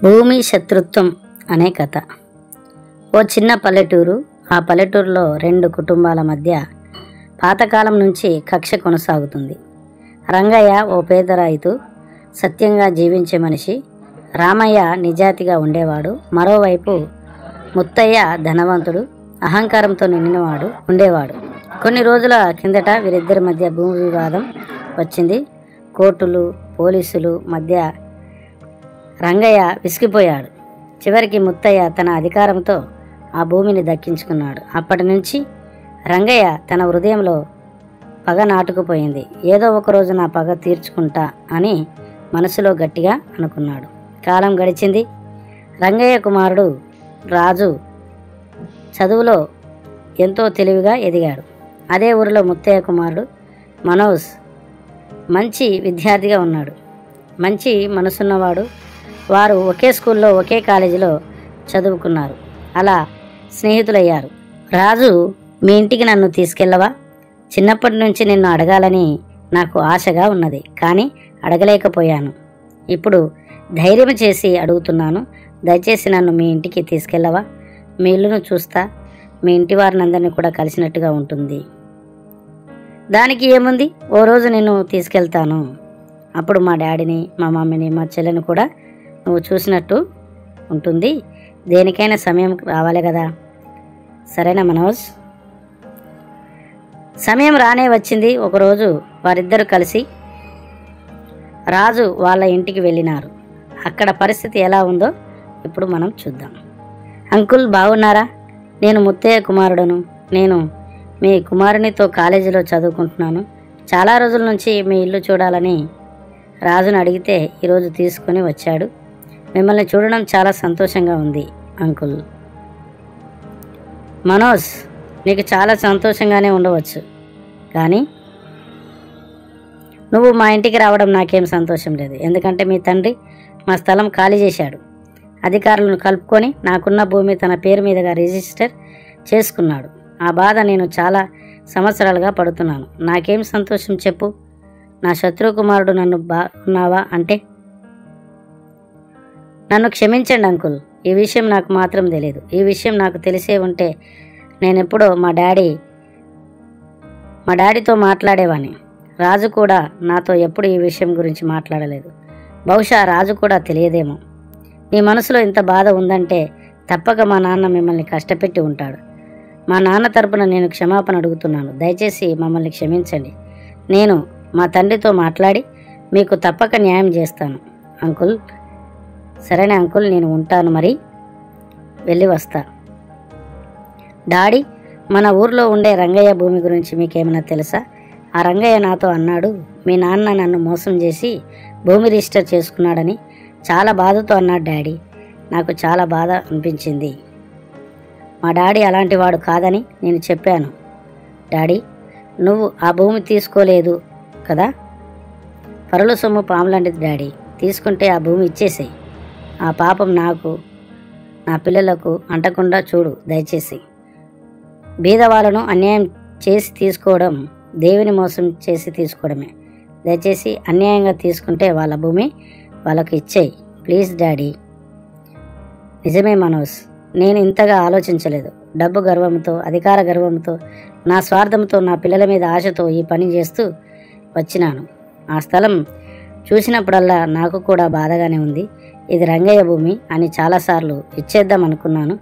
భూమి శత్రుత్వం అనే కథ. ఓ చిన్న పల్లెటూరు. ఆ పల్లెటూరులో రెండు కుటుంబాల మధ్య పాతకాలం నుంచి కక్ష కొనసాగుతుంది. రంగయ్య ఓ పేద రైతు, సత్యంగా జీవించే మనిషి. రామయ్య నిజాయితీగా ఉండేవాడు. మరోవైపు ముత్తయ్య ధనవంతుడు, అహంకారంతో నిండినవాడు ఉండేవాడు. కొన్ని రోజుల కిందట వీరిద్దరి మధ్య భూమి వివాదం వచ్చింది. కోర్టులు, పోలీసులు మధ్య రంగయ్య విసిగిపోయాడు. చివరికి ముత్తయ్య తన అధికారంతో ఆ భూమిని దక్కించుకున్నాడు. అప్పటి నుంచి రంగయ్య తన హృదయంలో పగ నాటుకుపోయింది. ఏదో ఒక రోజు నా పగ తీర్చుకుంటా అని మనసులో గట్టిగా అనుకున్నాడు. కాలం గడిచింది. రంగయ్య కుమారుడు రాజు చదువులో ఎంతో తెలివిగా ఎదిగాడు. అదే ఊరిలో ముత్తయ్య కుమారుడు మనోజ్ మంచి విద్యార్థిగా ఉన్నాడు. మంచి మనసున్నవాడు. వారు ఒకే స్కూల్లో, ఒకే కాలేజీలో చదువుకున్నారు. అలా స్నేహితులయ్యారు. రాజు, మీ ఇంటికి నన్ను తీసుకెళ్ళవా? చిన్నప్పటి నుంచి నిన్ను అడగాలని నాకు ఆశగా ఉన్నది, కానీ అడగలేకపోయాను. ఇప్పుడు ధైర్యం చేసి అడుగుతున్నాను. దయచేసి నన్ను మీ ఇంటికి తీసుకెళ్ళవా? మీ ఇల్లును చూస్తా, మీ ఇంటి వారిని అందరినీ కూడా కలిసినట్టుగా ఉంటుంది. దానికి ఏముంది, ఓ రోజు నేను తీసుకెళ్తాను. అప్పుడు మా డాడీని, మా మమ్మీని, మా చెల్లెని కూడా నువ్వు చూసినట్టు ఉంటుంది. దేనికైనా సమయం రావాలి కదా. సరేనా మనోజ్? సమయం రానే వచ్చింది. ఒకరోజు వారిద్దరూ కలిసి రాజు వాళ్ళ ఇంటికి వెళ్ళినారు. అక్కడ పరిస్థితి ఎలా ఉందో ఇప్పుడు మనం చూద్దాం. అంకుల్ బాగున్నారా? నేను ముత్తయ్య కుమారుడను. నేను మీ కుమారునితో కాలేజీలో చదువుకుంటున్నాను. చాలా రోజుల నుంచి మీ ఇల్లు చూడాలని రాజును అడిగితే ఈరోజు తీసుకొని వచ్చాడు. మిమ్మల్ని చూడడం చాలా సంతోషంగా ఉంది అంకుల్. మనోజ్, నీకు చాలా సంతోషంగానే ఉండవచ్చు, కానీ నువ్వు మా ఇంటికి రావడం నాకేం సంతోషం లేదు. ఎందుకంటే మీ తండ్రి మా స్థలం ఖాళీ చేశాడు. అధికారులను కలుపుకొని నాకున్న భూమి తన పేరు మీదుగా రిజిస్టర్ చేసుకున్నాడు. ఆ బాధ నేను చాలా సంవత్సరాలుగా పడుతున్నాను. నాకేం సంతోషం చెప్పు? నా శత్రు కుమారుడు నన్ను బాగున్నావా అంటే? నన్ను క్షమించండి అంకుల్, ఈ విషయం నాకు మాత్రం తెలియదు. ఈ విషయం నాకు తెలిసే ఉంటే నేనెప్పుడో మా డాడీతో మాట్లాడేవాడిని. రాజు కూడా నాతో ఎప్పుడు ఈ విషయం గురించి మాట్లాడలేదు. బహుశా రాజు కూడా తెలియదేమో. నీ మనసులో ఇంత బాధ ఉందంటే తప్పక మా నాన్న మిమ్మల్ని కష్టపెట్టి ఉంటాడు. మా నాన్న తరపున నేను క్షమాపణ అడుగుతున్నాను. దయచేసి మమ్మల్ని క్షమించండి. నేను మా తండ్రితో మాట్లాడి మీకు తప్పక న్యాయం చేస్తాను అంకుల్. సరేనా అంకుల్, నేను ఉంటాను, మరి వెళ్ళి వస్తా. డాడీ, మన ఊర్లో ఉండే రంగయ్య భూమి గురించి మీకేమైనా తెలుసా? ఆ రంగయ్య నాతో అన్నాడు, మీ నాన్న నన్ను మోసం చేసి భూమి రిజిస్టర్ చేసుకున్నాడని. చాలా బాధతో అన్నాడు డాడీ. నాకు చాలా బాధ అనిపించింది. మా డాడీ అలాంటి వాడు కాదని నేను చెప్పాను. డాడీ, నువ్వు ఆ భూమి తీసుకోలేదు కదా? పరుల సొమ్ము పాములాంటిది డాడీ. తీసుకుంటే ఆ భూమి ఇచ్చేసేయి. ఆ పాపం నాకు, నా పిల్లలకు అంటకుండా చూడు దయచేసి. బీదవాళ్ళను అన్యాయం చేసి తీసుకోవడం దేవుని మోసం చేసి తీసుకోవడమే. దయచేసి అన్యాయంగా తీసుకుంటే వాళ్ళ భూమి వాళ్ళకు ఇచ్చేయి ప్లీజ్ డాడీ. నిజమే మనోజ్, నేను ఇంతగా ఆలోచించలేదు. డబ్బు గర్వంతో, అధికార గర్వంతో, నా స్వార్థంతో, నా పిల్లల మీద ఆశతో ఈ పని చేస్తూ వచ్చినాను. ఆ స్థలం చూసినప్పుడల్లా నాకు కూడా బాధగానే ఉంది. ఇది రంగయ్య భూమి అని చాలాసార్లు ఇచ్చేద్దాం అనుకున్నాను.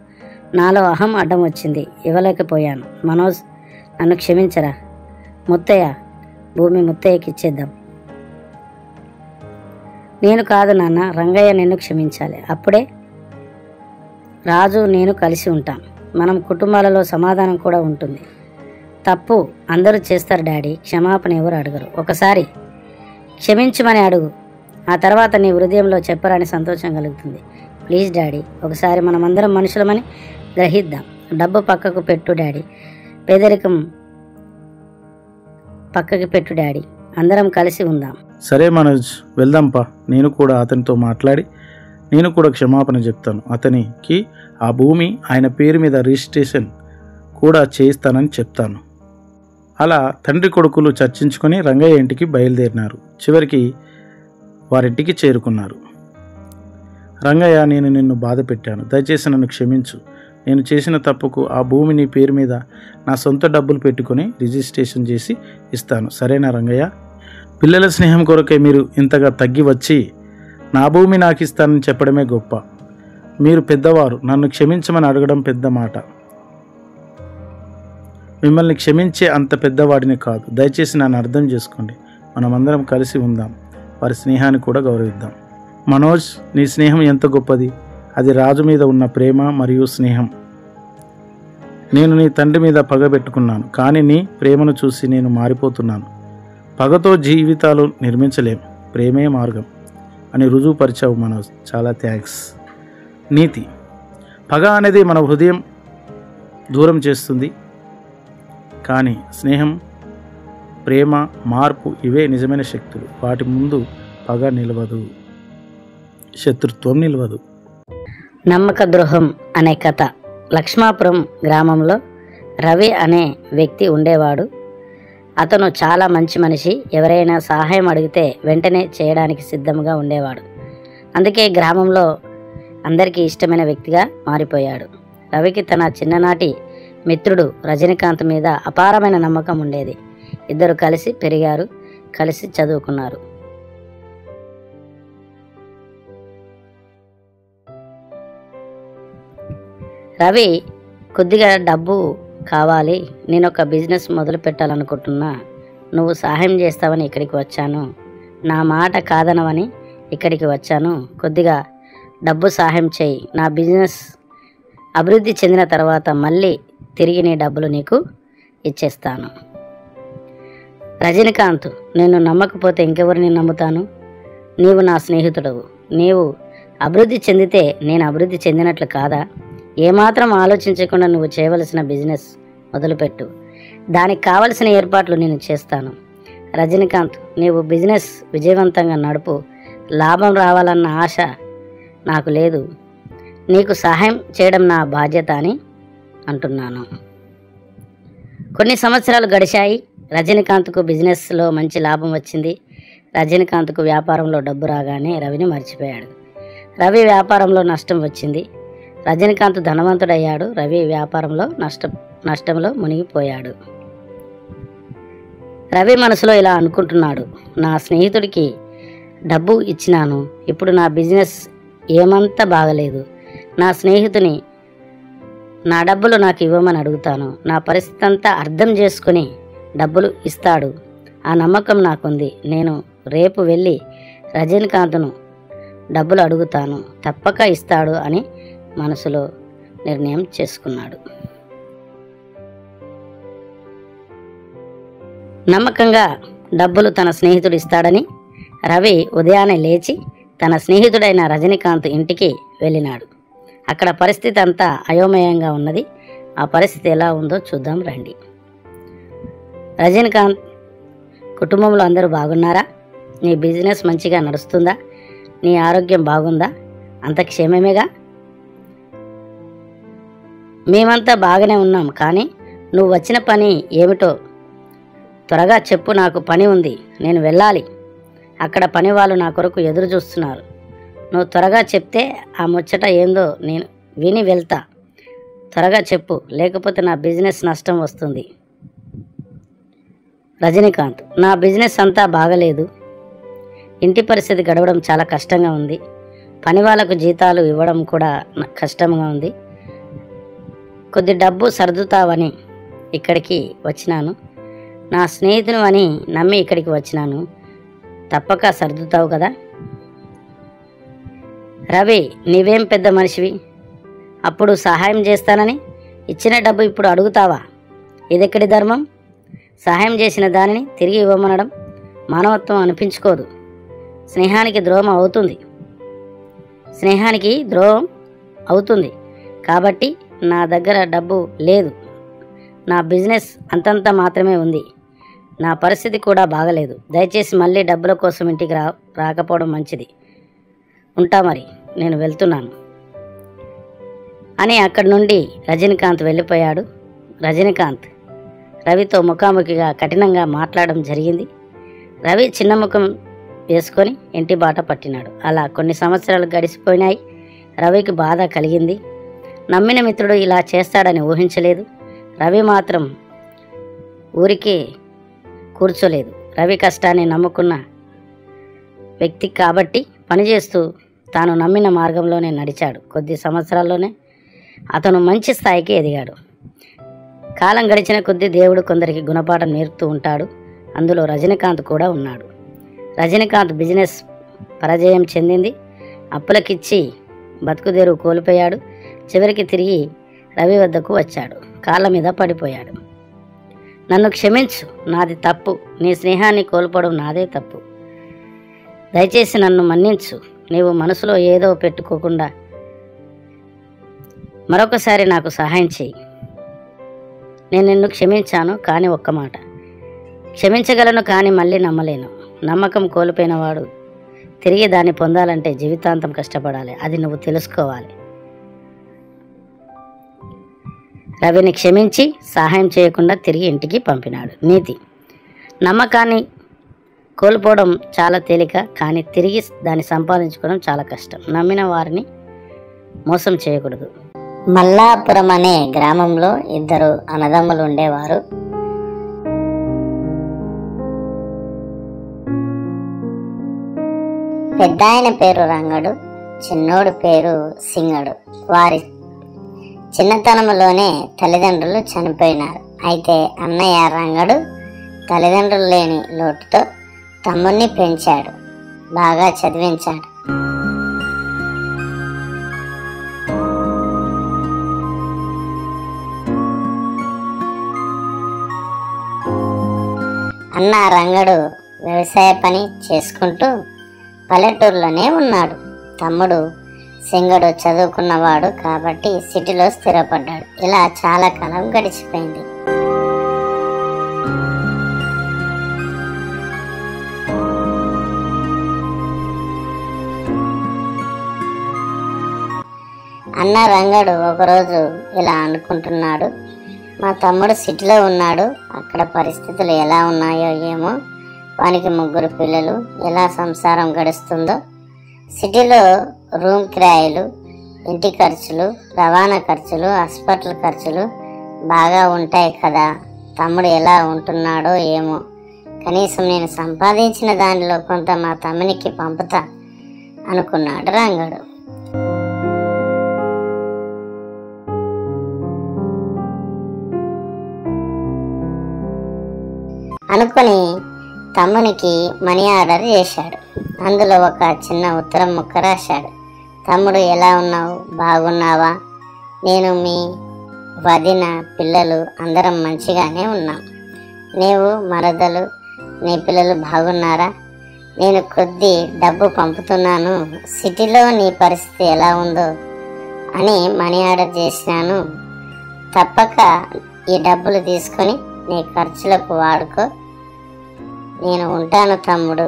నాలో అహం అడ్డం వచ్చింది, ఇవ్వలేకపోయాను. మనోజ్, నన్ను క్షమించరా. ముత్తయ్య భూమి ముత్తయ్యకి ఇచ్చేద్దాం. నేను కాదు నాన్న, రంగయ్య నిన్ను క్షమించాలి. అప్పుడే రాజు నేను కలిసి ఉంటాం. మనం కుటుంబాలలో సమాధానం కూడా ఉంటుంది. తప్పు అందరూ చేస్తారు డాడీ, క్షమాపణ ఎవరు అడగరు. ఒకసారి క్షమించమని అడుగు, ఆ తర్వాత నీ హృదయంలో చెప్పరాని సంతోషం కలుగుతుంది. ప్లీజ్ డాడీ, ఒకసారి మనమందరం మనుషులమని గ్రహిద్దాం. డబ్బు పక్కకు పెట్టు డాడీ, పేదరికం పక్కకి పెట్టు డాడీ, అందరం కలిసి ఉందాం. సరే మనోజ్, వెళ్దాంపా. నేను కూడా అతనితో మాట్లాడి నేను కూడా క్షమాపణ చెప్తాను. అతనికి ఆ భూమి ఆయన పేరు మీద రిజిస్ట్రేషన్ కూడా చేయిస్తానని చెప్తాను. అలా తండ్రి కొడుకులు చర్చించుకొని రంగయ్య ఇంటికి బయలుదేరినారు. చివరికి వారింటికి చేరుకున్నారు. రంగయ్య, నేను నిన్ను బాధ పెట్టాను, దయచేసి నన్ను క్షమించు. నేను చేసిన తప్పుకు ఆ భూమి నీ పేరు మీద నా సొంత డబ్బులు పెట్టుకొని రిజిస్ట్రేషన్ చేసి ఇస్తాను, సరేనా రంగయ్య? పిల్లల స్నేహం కొరకే మీరు ఇంతగా తగ్గి వచ్చి నా భూమి నాకు ఇస్తానని చెప్పడమే గొప్ప. మీరు పెద్దవారు, నన్ను క్షమించమని అడగడం పెద్ద మాట. మిమ్మల్ని క్షమించే అంత పెద్దవాడిని కాదు. దయచేసి నన్ను అర్థం చేసుకోండి. మనమందరం కలిసి ఉందాం, వారి స్నేహాన్ని కూడా గౌరవిద్దాం. మనోజ్, నీ స్నేహం ఎంత గొప్పది. అది రాజు మీద ఉన్న ప్రేమ మరియు స్నేహం. నేను నీ తండ్రి మీద పగ పెట్టుకున్నాను, కానీ నీ ప్రేమను చూసి నేను మారిపోతున్నాను. పగతో జీవితాలు నిర్మించలేం, ప్రేమే మార్గం అని రుజువుపరిచావు మనోజ్, చాలా థ్యాంక్స్. నీతి: పగ అనేది మన హృదయం దూరం చేస్తుంది, కానీ స్నేహం, ప్రేమ, మార్పు ఇవే నిజమైన శక్తులు. వాటి ముందు పగ నిలవదు, శత్రుత్వం నిలవదు. నమ్మక ద్రోహం అనే కథ. లక్ష్మాపురం గ్రామంలో రవి అనే వ్యక్తి ఉండేవాడు. అతను చాలా మంచి మనిషి. ఎవరైనా సహాయం అడిగితే వెంటనే చేయడానికి సిద్ధంగా ఉండేవాడు. అందుకే గ్రామంలో అందరికీ ఇష్టమైన వ్యక్తిగా మారిపోయాడు. రవికి తన చిన్ననాటి మిత్రుడు రజనీకాంత్ మీద అపారమైన నమ్మకం ఉండేది. ఇద్దరు కలిసి పెరిగారు, కలిసి చదువుకున్నారు. రవి కొద్దిగా డబ్బు కావాలి, నేను ఒక బిజినెస్ మొదలు పెట్టాలనుకుంటున్నా, నువ్వు సహాయం చేస్తావని ఇక్కడికి వచ్చాను, నా మాట కాదనవని ఇక్కడికి వచ్చాను, కొద్దిగా డబ్బు సహాయం చేయి, నా బిజినెస్ అభివృద్ధి చెందిన తర్వాత మళ్ళీ తిరిగి నీ డబ్బులు నీకు ఇచ్చేస్తాను. రజనీకాంత్: నేను నమ్మకపోతే ఇంకెవరిని నమ్ముతాను? నీవు నా స్నేహితుడవు, నీవు అభివృద్ధి చెందితే నేను అభివృద్ధి చెందినట్లు కాదా? ఏమాత్రం ఆలోచించకుండా నువ్వు చేయవలసిన బిజినెస్ మొదలుపెట్టు, దానికి కావలసిన ఏర్పాట్లు నేను చేస్తాను. రజనీకాంత్: నీవు బిజినెస్ విజయవంతంగా నడుపు, లాభం రావాలన్న ఆశ నాకు లేదు, నీకు సహాయం చేయడం నా బాధ్యత అని అంటున్నాను. కొన్ని సంవత్సరాలు గడిచాయి. రజనీకాంత్కు బిజినెస్లో మంచి లాభం వచ్చింది. రజనీకాంత్కు వ్యాపారంలో డబ్బు రాగానే రవిని మర్చిపోయాడు. రవి వ్యాపారంలో నష్టం వచ్చింది. రజనీకాంత్ ధనవంతుడయ్యాడు. రవి వ్యాపారంలో నష్టంలో మునిగిపోయాడు. రవి మనసులో ఇలా అనుకుంటున్నాడు, నా స్నేహితుడికి డబ్బు ఇచ్చినాను, ఇప్పుడు నా బిజినెస్ ఏమంతా బాగలేదు, నా స్నేహితుని నా డబ్బులు నాకు ఇవ్వమని అడుగుతాను, నా పరిస్థితి అంతా అర్థం చేసుకుని డబ్బులు ఇస్తాడు, ఆ నమ్మకం నాకుంది, నేను రేపు వెళ్ళి రజనీకాంత్ను డబ్బులు అడుగుతాను, తప్పక ఇస్తాడు అని మనసులో నిర్ణయం చేసుకున్నాడు. నమ్మకంగా డబ్బులు తన స్నేహితుడు ఇస్తాడని రవి ఉదయాన్నే లేచి తన స్నేహితుడైన రజనీకాంత్ ఇంటికి వెళ్ళినాడు. అక్కడ పరిస్థితి అంతా అయోమయంగా ఉన్నది. ఆ పరిస్థితి ఎలా ఉందో చూద్దాం రండి. రజనీకాంత్: కుటుంబంలో అందరూ బాగున్నారా? నీ బిజినెస్ మంచిగా నడుస్తుందా? నీ ఆరోగ్యం బాగుందా? అంత క్షేమమేగా? మేమంతా బాగానే ఉన్నాం, కానీ నువ్వు వచ్చిన పని ఏమిటో త్వరగా చెప్పు, నాకు పని ఉంది, నేను వెళ్ళాలి, అక్కడ పని వాళ్ళు నా కొరకు ఎదురు చూస్తున్నారు, నువ్వు త్వరగా చెప్తే ఆ ముచ్చట ఏందో నేను విని వెళ్తా, త్వరగా చెప్పు, లేకపోతే నా బిజినెస్ నష్టం వస్తుంది. రజనీకాంత్: నా బిజినెస్ అంతా బాగలేదు, ఇంటి పరిస్థితి గడవడం చాలా కష్టంగా ఉంది, పని వాళ్ళకు జీతాలు ఇవ్వడం కూడా కష్టంగా ఉంది, కొద్ది డబ్బు సర్దుతావని ఇక్కడికి వచ్చినాను, నా స్నేహితును అని నమ్మి ఇక్కడికి వచ్చినాను, తప్పక సర్దుతావు కదా? రవి: నీవేం పెద్ద మనిషివి, అప్పుడు సహాయం చేస్తానని ఇచ్చిన డబ్బు ఇప్పుడు అడుగుతావా? ఇదెక్కడి ధర్మం? సహాయం చేసిన దానిని తిరిగి ఇవ్వమనడం మానవత్వం అనిపించుకోదు, స్నేహానికి ద్రోహం అవుతుంది. కాబట్టి నా దగ్గర డబ్బు లేదు, నా బిజినెస్ అంతంత మాత్రమే ఉంది, నా పరిస్థితి కూడా బాగలేదు, దయచేసి మళ్ళీ డబ్బుల కోసం ఇంటికి రాకపోవడం మంచిది, ఉంటా మరి, నేను వెళ్తున్నాను అని అక్కడి నుండి రజనీకాంత్ వెళ్ళిపోయాడు. రజనీకాంత్ రవితో ముఖాముఖిగా కఠినంగా మాట్లాడడం జరిగింది. రవి చిన్న ముఖం వేసుకొని ఇంటి బాట పట్టినాడు. అలా కొన్ని సంవత్సరాలు గడిచిపోయినాయి. రవికి బాధ కలిగింది. నమ్మిన మిత్రుడు ఇలా చేస్తాడని ఊహించలేదు. రవి మాత్రం ఊరికే కూర్చోలేదు. రవి కష్టాన్ని నమ్ముకున్న వ్యక్తి కాబట్టి పనిచేస్తూ తాను నమ్మిన మార్గంలోనే నడిచాడు. కొద్ది సంవత్సరాల్లోనే అతను మంచి స్థాయికి ఎదిగాడు. కాలం గడిచిన కొద్దీ దేవుడు కొందరికి గుణపాఠం నేర్పుతూ ఉంటాడు. అందులో రజనీకాంత్ కూడా ఉన్నాడు. రజనీకాంత్ బిజినెస్ పరాజయం చెందింది. అప్పులకిచ్చి బతుకుదేరువు కోల్పోయాడు. చివరికి తిరిగి రవి వద్దకు వచ్చాడు. కాళ్ళ మీద పడిపోయాడు. నన్ను క్షమించు, నాది తప్పు. నీ స్నేహాన్ని కోల్పోవడం నాదే తప్పు. దయచేసి నన్ను మన్నించు. నీవు మనసులో ఏదో పెట్టుకోకుండా మరొకసారి నాకు సహాయం చేయి. నేను నిన్ను క్షమించాను, కానీ ఒక్క మాట. క్షమించగలను, కానీ మళ్ళీ నమ్మలేను. నమ్మకం కోల్పోయిన వాడు తిరిగి దాన్ని పొందాలంటే జీవితాంతం కష్టపడాలి. అది నువ్వు తెలుసుకోవాలి. రవిని క్షమించి సహాయం చేయకుండా తిరిగి ఇంటికి పంపినాడు. నీతి: నమ్మకాన్ని కోల్పోవడం చాలా తేలిక, కానీ తిరిగి దాన్ని సంపాదించుకోవడం చాలా కష్టం. నమ్మిన వారిని మోసం చేయకూడదు. మల్లాపురం అనే గ్రామంలో ఇద్దరు అన్నదమ్ములు ఉండేవారు. పెద్దాయన పేరు రంగడు, చిన్నోడు పేరు సింగడు. వారి చిన్నతనంలోనే తల్లిదండ్రులు చనిపోయినారు. అయితే అన్నయ్య రంగడు తల్లిదండ్రులు లేని లోటుతో తమ్ముణ్ణి పెంచాడు, బాగా చదివించాడు. అన్న రంగడు వ్యవసాయ పని చేసుకుంటూ పల్లెటూరులోనే ఉన్నాడు. తమ్ముడు సింగడు చదువుకున్నవాడు కాబట్టి సిటీలో స్థిరపడ్డాడు. ఇలా చాలా కాలం గడిచిపోయింది. అన్న రంగడు ఒకరోజు ఇలా అనుకుంటున్నాడు, మా తమ్ముడు సిటీలో ఉన్నాడు, అక్కడ పరిస్థితులు ఎలా ఉన్నాయో ఏమో, వానికి 3 పిల్లలు, ఎలా సంసారం గడుస్తుందో. సిటీలో రూమ్ కిరాయిలు, ఇంటి ఖర్చులు, రవాణా ఖర్చులు, హాస్పిటల్ ఖర్చులు బాగా ఉంటాయి కదా. తమ్ముడు ఎలా ఉంటున్నాడో ఏమో, కనీసం నేను సంపాదించిన దానిలో కొంత మా తమ్మునికి పంపుతా అనుకున్నాడు రంగడు. అనుకుని తమ్మునికి మనీ ఆర్డర్ చేశాడు. అందులో ఒక చిన్న ఉత్తరం ముక్క రాశాడు. తమ్ముడు, ఎలా ఉన్నావు? బాగున్నావా? నేను, మీ వదిన, పిల్లలు అందరం మంచిగానే ఉన్నాం. నీవు, మరదలు, నీ పిల్లలు బాగున్నారా? నేను కొద్ది డబ్బు పంపుతున్నాను. సిటీలో నీ పరిస్థితి ఎలా ఉందో అని మనీ ఆర్డర్ చేసినాను. తప్పక ఈ డబ్బులు తీసుకొని నీ ఖర్చులకు వాడుకో. నేను ఉంటాను తమ్ముడు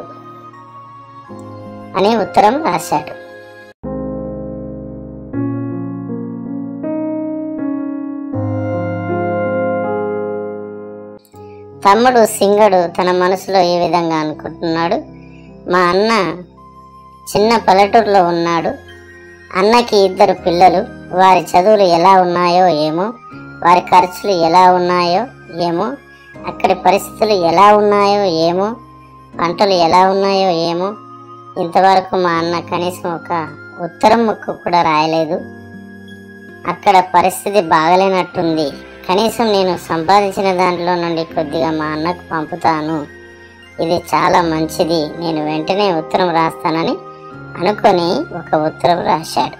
అని ఉత్తరం రాశాడు. తమ్ముడు సింగడు తన మనసులో ఏ విధంగా అనుకుంటున్నాడు, మా అన్న చిన్న పల్లెటూరులో ఉన్నాడు. అన్నకి 2 పిల్లలు, వారి చదువులు ఎలా ఉన్నాయో ఏమో, వారి ఖర్చులు ఎలా ఉన్నాయో ఏమో, అక్కడి పరిస్థితులు ఎలా ఉన్నాయో ఏమో, పంటలు ఎలా ఉన్నాయో ఏమో. ఇంతవరకు మా అన్న కనీసం ఒక ఉత్తరం ముక్క కూడా రాయలేదు. అక్కడ పరిస్థితి బాగలేనట్టుంది. కనీసం నేను సంపాదించిన దాంట్లో నుండి కొద్దిగా మా అన్నకు పంపుతాను. ఇది చాలా మంచిది. నేను వెంటనే ఉత్తరం రాస్తానని అనుకొని ఒక ఉత్తరం రాశాడు.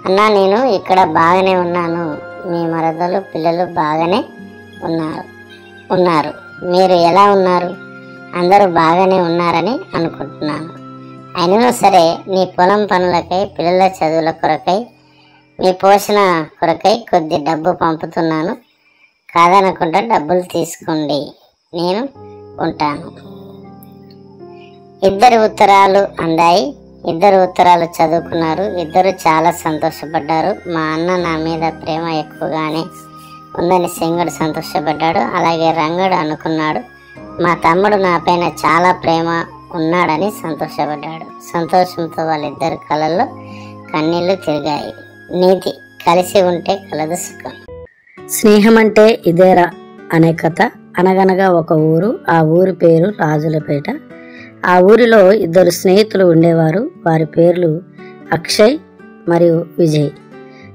అన్నా, నేను ఇక్కడ బాగానే ఉన్నాను. మీ మరదలు, పిల్లలు బాగానే ఉన్నారు. మీరు ఎలా ఉన్నారు? అందరూ బాగానే ఉన్నారని అనుకుంటున్నాను. అయినా సరే, నీ పొలం పనులకై, పిల్లల చదువుల కొరకై, మీ పోషణ కొరకై కొద్ది డబ్బు పంపుతున్నాను. కాదనకుండా డబ్బులు తీసుకోండి. నేను ఉంటాను. 2 ఉత్తరాలు అందాయి. 2 ఉత్తరాలు చదువుకున్నారు. 2 చాలా సంతోషపడ్డారు. మా అన్న నా మీద ప్రేమ ఎక్కువగానే ఉందని సింగడు సంతోషపడ్డాడు. అలాగే రంగడు అనుకున్నాడు, మా తమ్ముడు నా పైన చాలా ప్రేమ ఉన్నాడని సంతోషపడ్డాడు. సంతోషంతో వాళ్ళిద్దరు కళ్ళల్లో కన్నీళ్లు తిరిగాయి. నీతి, కలిసి ఉంటే కలదు సుఖం. స్నేహం అంటే ఇదేరా అనే కథ. అనగనగా ఒక ఊరు, ఆ ఊరి పేరు రాజులపేట. ఆ ఊరిలో ఇద్దరు స్నేహితులు ఉండేవారు. వారి పేర్లు అక్షయ్ మరియు విజయ్.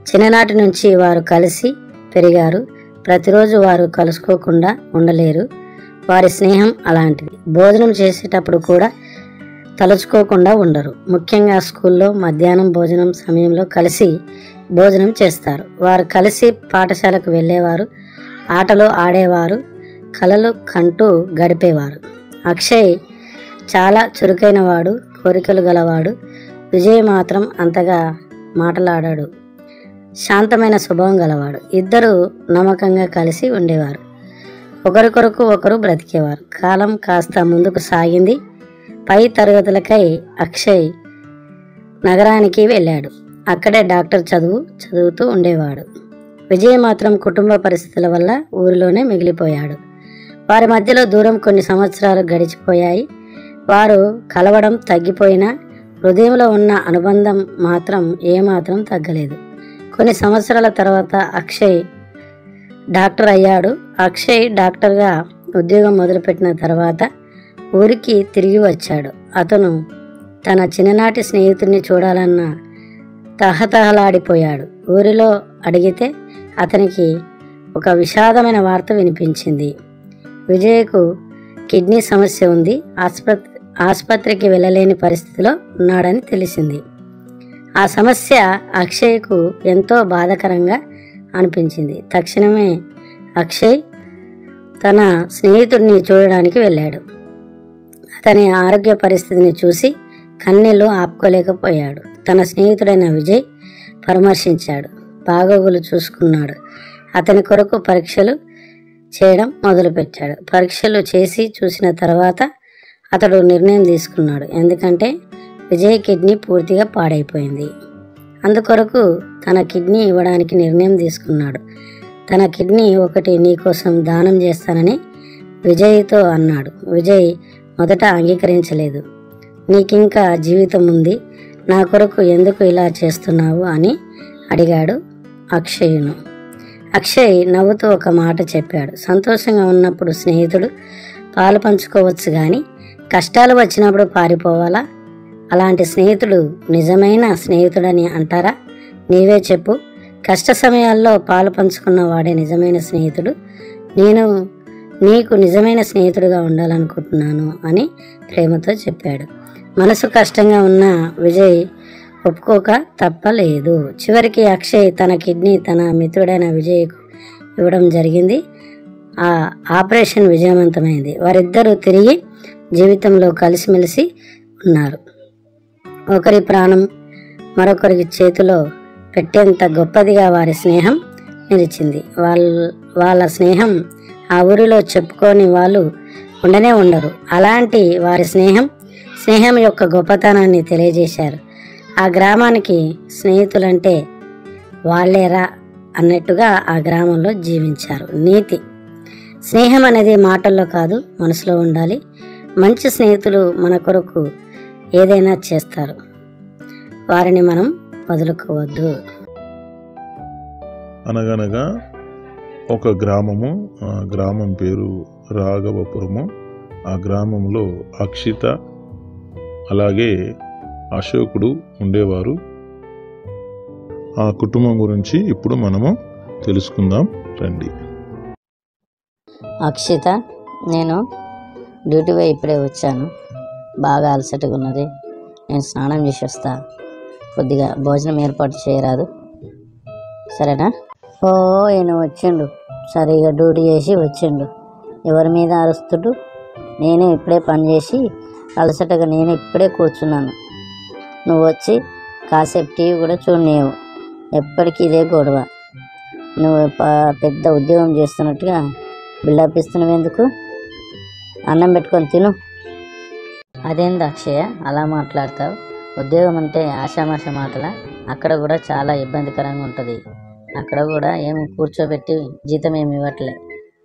చిన్ననాటి నుంచి వారు కలిసి పెరిగారు. ప్రతిరోజు వారు కలుసుకోకుండా ఉండలేరు. వారి స్నేహం అలాంటిది. భోజనం చేసేటప్పుడు కూడా తలుచుకోకుండా ఉండరు. ముఖ్యంగా స్కూల్లో మధ్యాహ్నం భోజనం సమయంలో కలిసి భోజనం చేస్తారు. వారు కలిసి పాఠశాలకు వెళ్ళేవారు, ఆటలు ఆడేవారు, కలలు కంటూ గడిపేవారు. అక్షయ్ చాలా చురుకైన వాడు, కోరికలు గలవాడు. విజయ్ మాత్రం అంతగా మాటలాడాడు, శాంతమైన స్వభావం గలవాడు. ఇద్దరు నమ్మకంగా కలిసి ఉండేవారు. ఒకరికొరకు ఒకరు బ్రతికేవారు. కాలం కాస్త ముందుకు సాగింది. పై తరగతులకై అక్షయ్ నగరానికి వెళ్ళాడు. అక్కడే డాక్టర్ చదువుతూ ఉండేవాడు. విజయ్ మాత్రం కుటుంబ పరిస్థితుల వల్ల ఊరిలోనే మిగిలిపోయాడు. వారి మధ్యలో దూరం కొన్ని సంవత్సరాలు గడిచిపోయాయి. వారు కలవడం తగ్గిపోయినా హృదయంలో ఉన్న అనుబంధం మాత్రం ఏమాత్రం తగ్గలేదు. కొన్ని సంవత్సరాల తర్వాత అక్షయ్ డాక్టర్ అయ్యాడు. అక్షయ్ డాక్టర్గా ఉద్యోగం మొదలుపెట్టిన తర్వాత ఊరికి తిరిగి వచ్చాడు. అతను తన చిన్ననాటి స్నేహితుడిని చూడాలన్న తహతహలాడిపోయాడు. ఊరిలో అడిగితే అతనికి ఒక విషాదమైన వార్త వినిపించింది. విజయ్కు కిడ్నీ సమస్య ఉంది, ఆసుపత్రికి వెళ్ళలేని పరిస్థితిలో ఉన్నాడని తెలిసింది. ఆ సమస్య అక్షయ్కు ఎంతో బాధాకరంగా అనిపించింది. తక్షణమే అక్షయ్ తన స్నేహితుడిని చూడడానికి వెళ్ళాడు. అతని ఆరోగ్య పరిస్థితిని చూసి కన్నీళ్లు ఆపుకోలేకపోయాడు. తన స్నేహితుడైన విజయ్ పరామర్శించాడు, బాగోగులు చూసుకున్నాడు. అతని కొరకు పరీక్షలు చేయడం మొదలుపెట్టాడు. పరీక్షలు చేసి చూసిన తర్వాత అతడు నిర్ణయం తీసుకున్నాడు. ఎందుకంటే విజయ్ కిడ్నీ పూర్తిగా పాడైపోయింది. అందుకొరకు తన కిడ్నీ ఇవ్వడానికి నిర్ణయం తీసుకున్నాడు. తన కిడ్నీ ఒకటి నీకోసం దానం చేస్తానని విజయ్తో అన్నాడు. విజయ్ మొదట అంగీకరించలేదు. నీకింకా జీవితం ఉంది, నా కొరకు ఎందుకు ఇలా చేస్తున్నావు అని అడిగాడు అక్షయ్ను. అక్షయ్ నవ్వుతూ ఒక మాట చెప్పాడు. సంతోషంగా ఉన్నప్పుడు స్నేహితుడు పాలు పంచుకోవచ్చు, కానీ కష్టాలు వచ్చినప్పుడు పారిపోవాలా? అలాంటి స్నేహితుడు నిజమైన స్నేహితుడని అంటారా? నీవే చెప్పు. కష్ట సమయాల్లో పాలు పంచుకున్న వాడే నిజమైన స్నేహితుడు. నేను నీకు నిజమైన స్నేహితుడిగా ఉండాలనుకుంటున్నాను అని ప్రేమతో చెప్పాడు. మనసు కష్టంగా ఉన్న విజయ్ ఒప్పుకోక తప్పలేదు. చివరికి అక్షయ్ తన కిడ్నీ తన మిత్రుడైన విజయ్కు ఇవ్వడం జరిగింది. ఆ ఆపరేషన్ విజయవంతమైంది. వారిద్దరూ తిరిగి జీవితంలో కలిసిమెలిసి ఉన్నారు. ఒకరి ప్రాణం మరొకరికి చేతిలో పెట్టేంత గొప్పదిగా వారి స్నేహం నిలిచింది. వాళ్ళ స్నేహం ఆ ఊరిలో చెప్పుకొని వాళ్ళు ఉండనే ఉండరు. అలాంటి వారి స్నేహం యొక్క గొప్పతనాన్ని తెలియజేశారు. ఆ గ్రామానికి స్నేహితులంటే వాళ్ళేరా అన్నట్టుగా ఆ గ్రామంలో జీవించారు. నీతి, స్నేహం అనేది మాటల్లో కాదు, మనసులో ఉండాలి. మంచి స్నేహితులు మన కొరకు ఏదైనా చేస్తారు, వారిని మనం వదులుకోవద్దు. అనగనగా ఒక గ్రామము, ఆ గ్రామం పేరు రాఘవపురము. ఆ గ్రామంలో అక్షిత అలాగే అశోకుడు ఉండేవారు. ఆ కుటుంబం గురించి ఇప్పుడు మనము తెలుసుకుందాం రండి. అక్షిత, నేను డ్యూటీ పోయి ఇప్పుడే వచ్చాను. బాగా అలసటగా ఉన్నది. నేను స్నానం చేసి వస్తా. కొద్దిగా భోజనం ఏర్పాటు చేయరాదు, సరేనా? ఓ ఈయన వచ్చిండు, సరిగా డ్యూటీ చేసి వచ్చిండు. ఎవరి మీద అరుస్తుడు? నేనే ఇప్పుడే పని చేసి అలసటగా నేను ఇప్పుడే కూర్చున్నాను. నువ్వు వచ్చి కాసేపు టీవీ కూడా చూడలేవు. ఎప్పటికీ ఇదే గొడవ. నువ్వు పెద్ద ఉద్యోగం చేస్తున్నట్టుగా బిల్డప్ ఇస్తున్నావు ఎందుకు? అన్నం పెట్టుకొని తిను. అదేంది అక్షయ అలా మాట్లాడతావు? ఉద్యోగం అంటే ఆషామాష మాటల? అక్కడ కూడా చాలా ఇబ్బందికరంగా ఉంటుంది. అక్కడ కూడా ఏమి కూర్చోబెట్టి జీతం ఏమి ఇవ్వట్లే.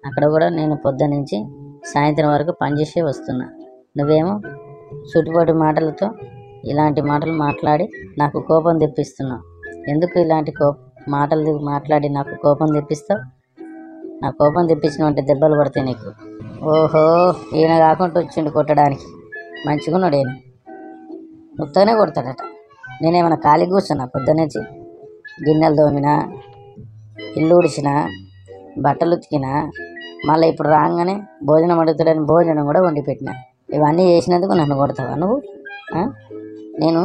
అక్కడ కూడా నేను పొద్దునుంచి సాయంత్రం వరకు పనిచేసే వస్తున్నా. నువ్వేమో చుట్టుపటి మాటలతో ఇలాంటి మాటలు మాట్లాడి నాకు కోపం తెప్పిస్తున్నావు. ఎందుకు ఇలాంటి మాటలు మాట్లాడి నాకు కోపం తెప్పిస్తావు? నా కోపం తెప్పించినవంటే దెబ్బలు పడతాయి నీకు. ఓహో, ఈయన కాకుండా వచ్చిండు కొట్టడానికి. మంచిగున్నాడు ఈయన, ముత్తగానే కొడతాడట. నేనేమైనా ఖాళీ కూర్చున్నా? పొద్దునుంచి గిన్నెలు తోమినా, ఇల్లు ఉడిచినా, బట్టలు ఉతికినా, మళ్ళీ ఇప్పుడు రాగానే భోజనం అడుగుతాడని భోజనం కూడా వండి పెట్టినా. ఇవన్నీ చేసినందుకు నన్ను కొడతావా నువ్వు? నేను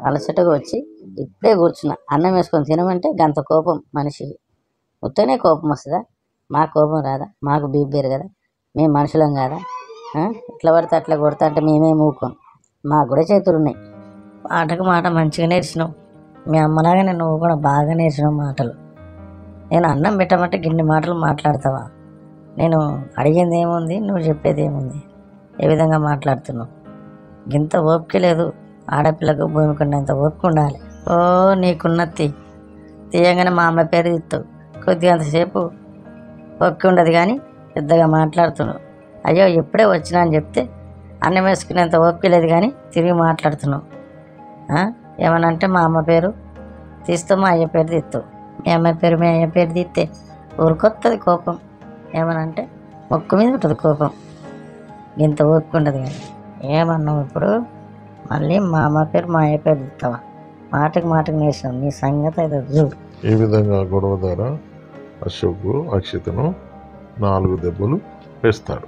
అలసటగా వచ్చి ఇప్పుడే కూర్చున్నా. అన్నం వేసుకొని తినమంటే గంత కోపం మనిషి. ఉత్తనే కోపం వస్తుందా? మా కోపం రాదా? మాకు బీపీరు కదా, మేము మనుషులం కాదా? ఇట్లా పడితే అట్లా కొడతా అంటే మేమే మూకోం. మాకు కూడా చేతులు ఉన్నాయి. మాటకు మాట మంచిగా నేర్చినావు. మీ అమ్మలాగానే నువ్వు కూడా బాగా నేర్చినావు మాటలు. నేను అన్నం పెట్టమంటే గిన్ని మాటలు మాట్లాడతావా? నేను అడిగింది ఏముంది, నువ్వు చెప్పేది ఏముంది? ఏ విధంగా మాట్లాడుతున్నావు? ఇంత ఓపిక లేదు. ఆడపిల్లకు భూమికున్నంత ఓపిక ఉండాలి. ఓ నీకున్నది తీయంగానే మా అమ్మ పేరు తిత్తావు. కొద్దిగా అంతసేపు ఓపిక ఉండదు కానీ పెద్దగా మాట్లాడుతున్నావు. అయ్యో ఎప్పుడే వచ్చినా అని చెప్తే అన్నం వేసుకునేంత ఓపిక లేదు కానీ తిరిగి మాట్లాడుతున్నావు. ఏమనంటే మా అమ్మ పేరు తీస్తావు, మా అయ్య పేరు తీస్తావు. మీ అమ్మ పేరు మీ అయ్య పేరు తీస్తే ఊరికొస్తుంది కోపం. ఏమనంటే మొక్కు మీద ఉంటుంది కోపం. ఇంత ఓపిక ఉండదు కానీ ఏమన్నావు ఇప్పుడు? మళ్ళీ మా అమ్మ పేరు మా అయ్య పేరు తీస్తావా? మాటకి నేర్చావు. నీ సంగతి అయితే చూడు. ఈ విధంగా గొడవ ద్వారా అశోక్ అక్షితను 4 దెబ్బలు వేస్తాడు.